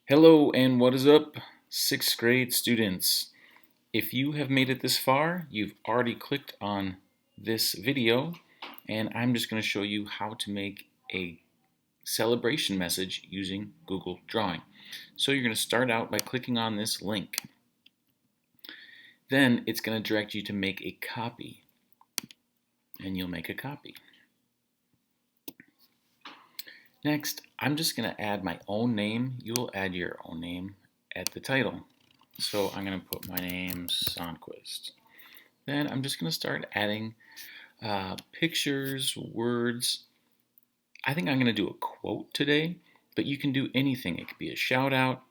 Hello and what is up, 6th grade students? If you have made it this far, you've already clicked on this video, and I'm just going to show you how to make a celebration message using Google Drawing. So you're going to start out by clicking on this link. Then it's going to direct you to make a copy, and you'll make a copy. Next, I'm just going to add my own name. You'll add your own name at the title. So I'm going to put my name, Sonquist. Then I'm just going to start adding pictures, words. I think I'm going to do a quote today, but you can do anything. It could be a shout out.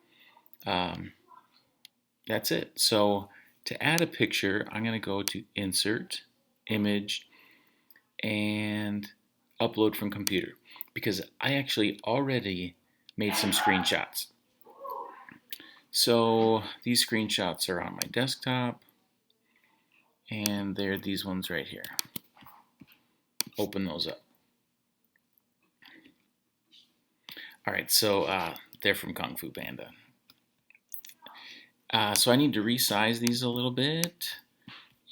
That's it. So to add a picture, I'm going to go to Insert, Image, and Upload from Computer, because I actually already made some screenshots. So these screenshots are on my desktop, and they're these ones right here. Open those up. Alright, so they're from Kung Fu Panda. So I need to resize these a little bit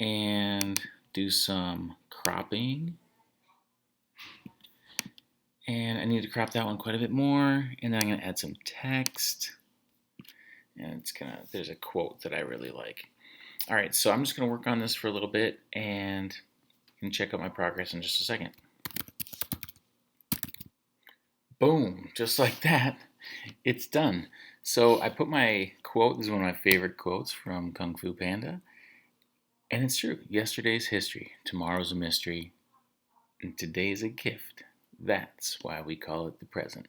and do some cropping. And I need to crop that one quite a bit more. And then I'm going to add some text. And there's a quote that I really like. Alright, so I'm just going to work on this for a little bit and you can check out my progress in just a second. Boom, just like that, it's done. So I put my quote, this is one of my favorite quotes from Kung Fu Panda, and it's true. Yesterday's history, tomorrow's a mystery, and today's a gift. That's why we call it the present.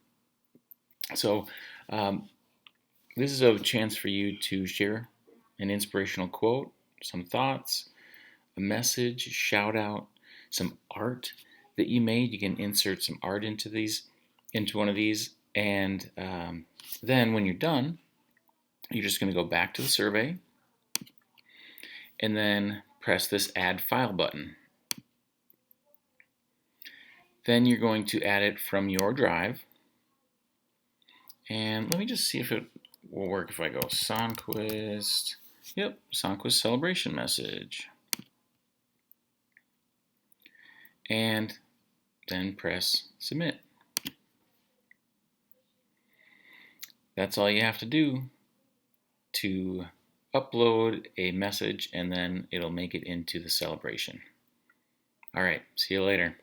So this is a chance for you to share an inspirational quote, some thoughts, a message, a shout out, some art that you made. You can insert some art into one of these, and then when you're done, you're just going to go back to the survey and then press this Add File button. Then you're going to add it from your drive, and let me just see if it will work if I go Sonquist. Yep, Sonquist celebration message, and then press Submit. That's all you have to do to upload a message, and then it'll make it into the celebration. All right, see you later.